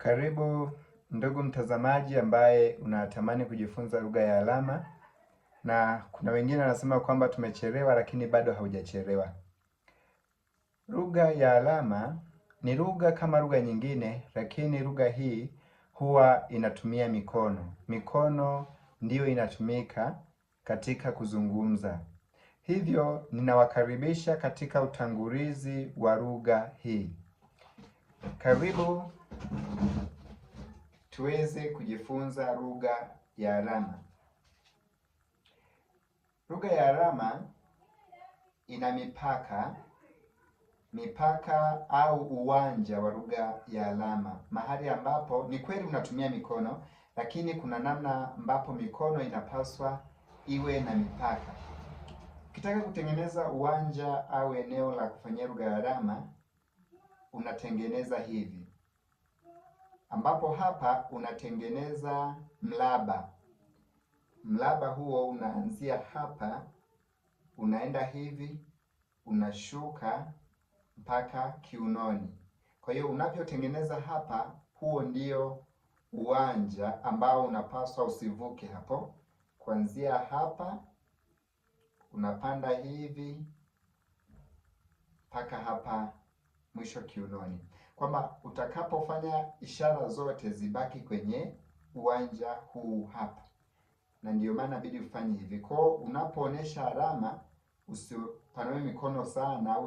Karibu ndugu mtazamaji ambaye unatamani kujifunza lugha ya alama, na kuna wengine wanasema kwamba tumechelewa, lakini bado haujachelewa. Lugha ya alama ni lugha kama lugha nyingine, lakini lugha hii huwa inatumia mikono. Mikono ndiyo inatumika katika kuzungumza. Hivyo ninawakaribisha katika utangulizi wa lugha hii. Karibu tuweze kujifunza lugha ya alama. Lugha ya alama ina mipaka au uwanja wa lugha ya alama, mahali ambapo ni kweli unatumia mikono, lakini kuna namna ambapo mikono inapaswa iwe na mipaka. Ukitaka kutengeneza uwanja au eneo la kufanyia lugha ya alama, unatengeneza hivi, ambapo hapa unatengeneza mraba. Mraba huo unaanzia hapa, unaenda hivi, unashuka mpaka kiunoni. Kwa hiyo unavyotengeneza hapa, huo ndio uwanja ambao unapaswa usivuke hapo. Kuanzia hapa unapanda hivi mpaka hapa mwisho kiunoni, kwamba utakapofanya ishara zote zibaki kwenye uwanja huu hapa, na ndio maana inabidi ufanye hivi. Kwa unapoonesha alama usipanue mikono sana au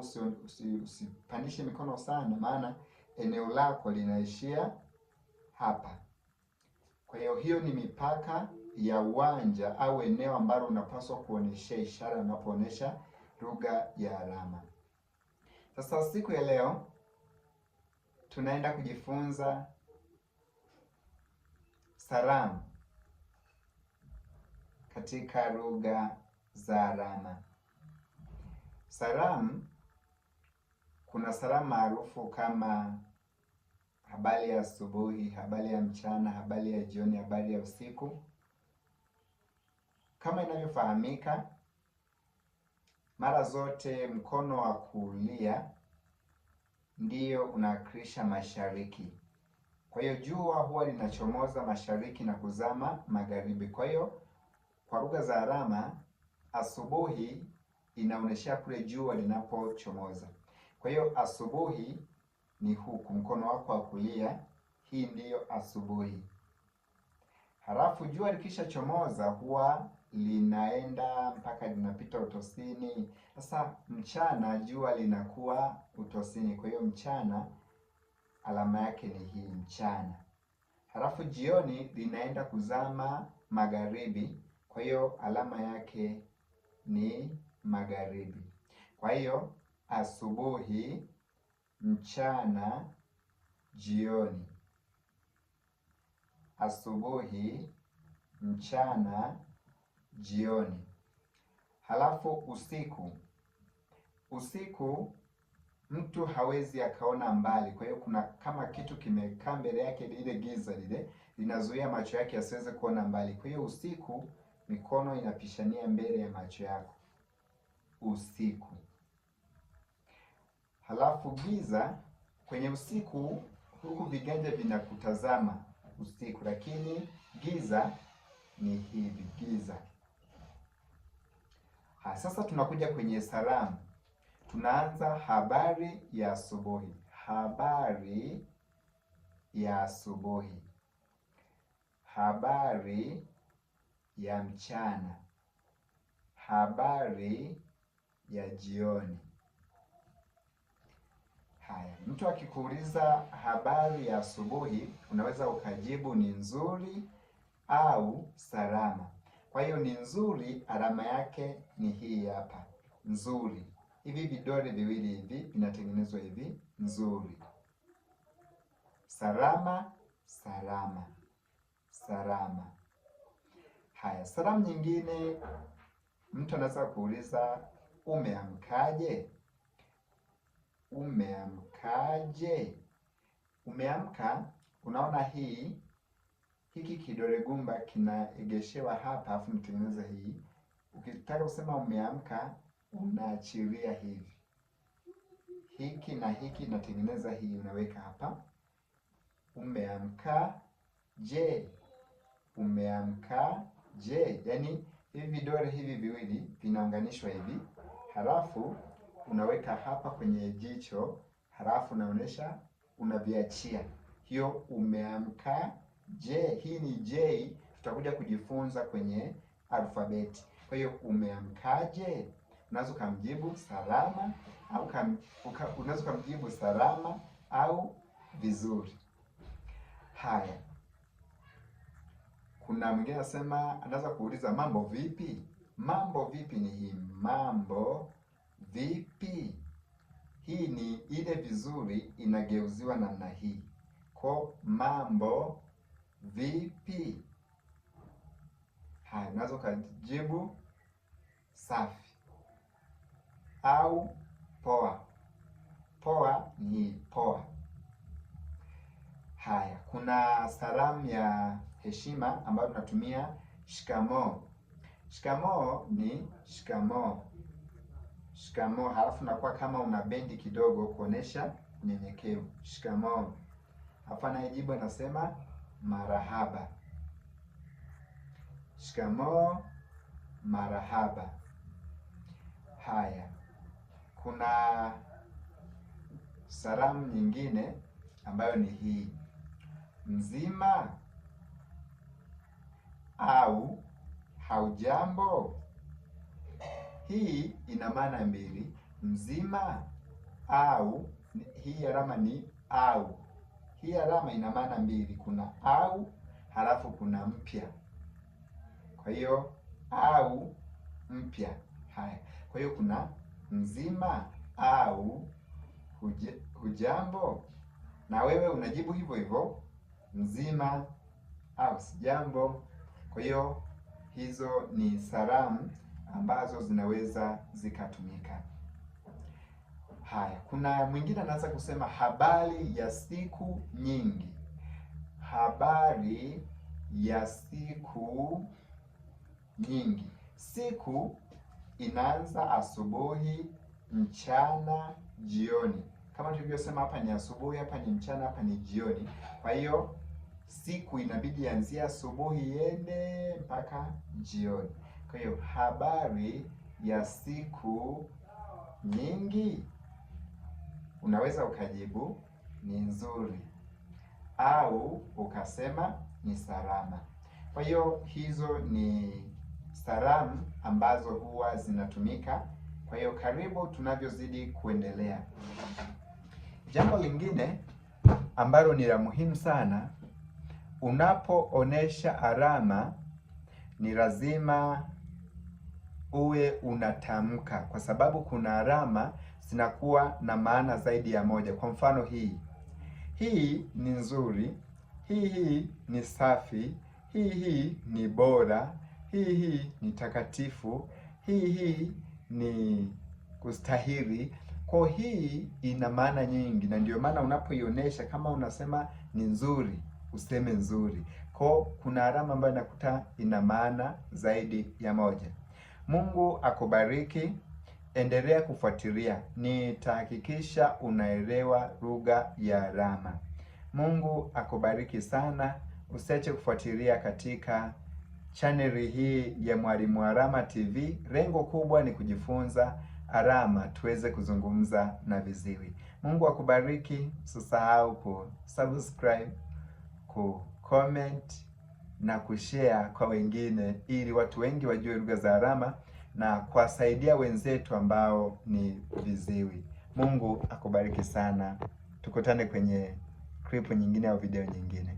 usipandishe mikono sana, maana eneo lako linaishia hapa. Kwa hiyo hiyo ni mipaka ya uwanja au eneo ambalo unapaswa kuonyesha ishara unapoonesha lugha ya alama. Sasa siku ya leo tunaenda kujifunza salamu katika lugha za alama. Salamu, kuna salamu maarufu kama habari ya asubuhi, habari ya mchana, habari ya jioni, habari ya usiku. Kama inavyofahamika, mara zote mkono wa kulia ndiyo unawakilisha mashariki. Kwa hiyo jua huwa linachomoza mashariki na kuzama magharibi. Kwa hiyo kwa lugha za alama, asubuhi inaonyesha kule jua linapochomoza. Kwa hiyo asubuhi ni huku, mkono wako wa kulia, hii ndiyo asubuhi. Halafu jua likisha chomoza huwa linaenda mpaka linapita utosini. Sasa mchana jua linakuwa utosini, kwa hiyo mchana alama yake ni hii, mchana. Halafu jioni linaenda kuzama magharibi, kwa hiyo alama yake ni magharibi. Kwa hiyo asubuhi, mchana, jioni. Asubuhi, mchana, jioni. Halafu usiku. Usiku mtu hawezi akaona mbali, kwa hiyo kuna kama kitu kimekaa mbele yake, lile giza lile linazuia macho yake asiweze kuona mbali. Kwa hiyo usiku mikono inapishania mbele ya macho yako, usiku. Halafu giza, kwenye usiku huku viganja vinakutazama usiku, lakini giza ni hivi, giza. Sasa tunakuja kwenye salamu. Tunaanza habari ya asubuhi, habari ya asubuhi, habari ya mchana, habari ya jioni. Haya, mtu akikuuliza habari ya asubuhi, unaweza ukajibu ni nzuri au salama. Kwa hiyo ni nzuri, alama yake ni hii hapa, nzuri. Hivi vidole viwili hivi vinatengenezwa hivi, nzuri. Salama, salama, salama. Haya, salamu nyingine, mtu anaweza kuuliza umeamkaje? Umeamkaje? Umeamka, unaona hiki kidole gumba kinaegeshewa hapa, afu mtengeneza hii. Ukitaka kusema umeamka, unaachilia hivi. Hiki na hiki natengeneza hii, unaweka hapa. umeamka je, umeamka je. Yaani hivi vidole hivi viwili vinaunganishwa hivi, halafu unaweka hapa kwenye jicho, halafu unaonesha, unaviachia. Hiyo umeamka je. Hii ni J, tutakuja kujifunza kwenye alfabeti. Kwa hiyo umeamkaje, unaweza kumjibu salama au unaweza kumjibu salama au vizuri. Haya, kuna mwingine anasema, anaweza kuuliza mambo vipi. Mambo vipi ni hii, mambo vipi. Hii ni ile vizuri inageuziwa namna hii, kwa mambo vipi. Haya, unaweza kujibu safi au poa. Poa ni poa. Haya, kuna salamu ya heshima ambayo tunatumia shikamoo. Shikamoo ni shikamoo, shikamoo, halafu nakuwa kama una bendi kidogo kuonesha unyenyekevu. Shikamoo. Halafu anayejibu anasema marahaba. Shikamoo, marahaba. Haya, kuna salamu nyingine ambayo ni hii, mzima au haujambo. Hii ina maana mbili, mzima au, hii alama ni au. Hii alama ina maana mbili, kuna au halafu kuna mpya. Kwa hiyo au mpya. Haya, kwa hiyo kuna mzima au hujambo, na wewe unajibu hivyo hivyo, mzima au sijambo. Kwa hiyo hizo ni salamu ambazo zinaweza zikatumika. Haya, kuna mwingine anaanza kusema habari ya siku nyingi. Habari ya siku nyingi. Siku inaanza asubuhi, mchana, jioni. Kama tulivyosema, hapa ni asubuhi, hapa ni mchana, hapa ni jioni. Kwa hiyo siku inabidi ianzie asubuhi iende mpaka jioni. Kwa hiyo habari ya siku nyingi, unaweza ukajibu ni nzuri au ukasema ni salama. Kwa hiyo hizo ni salamu ambazo huwa zinatumika. Kwa hiyo karibu tunavyozidi kuendelea. Jambo lingine ambalo ni la muhimu sana, unapoonesha alama ni lazima uwe unatamka, kwa sababu kuna alama zinakuwa na maana zaidi ya moja. Kwa mfano hii ni nzuri, hii ni safi, hii ni bora, hii ni takatifu, hii ni kustahili. Kwa hii ina maana nyingi, na ndio maana unapoionyesha, kama unasema ni nzuri, useme nzuri. Kwa kuna alama ambayo inakuta ina maana zaidi ya moja. Mungu akubariki, endelea kufuatilia. Nitahakikisha unaelewa lugha ya alama. Mungu akubariki sana. Usiache kufuatilia katika chaneli hii ya Mwalimu Alama TV. Lengo kubwa ni kujifunza alama tuweze kuzungumza na viziwi. Mungu akubariki. Usisahau kusubscribe, kucomment na kushare kwa wengine, ili watu wengi wajue lugha za alama na kuwasaidia wenzetu ambao ni viziwi. Mungu akubariki sana. Tukutane kwenye clip nyingine au video nyingine.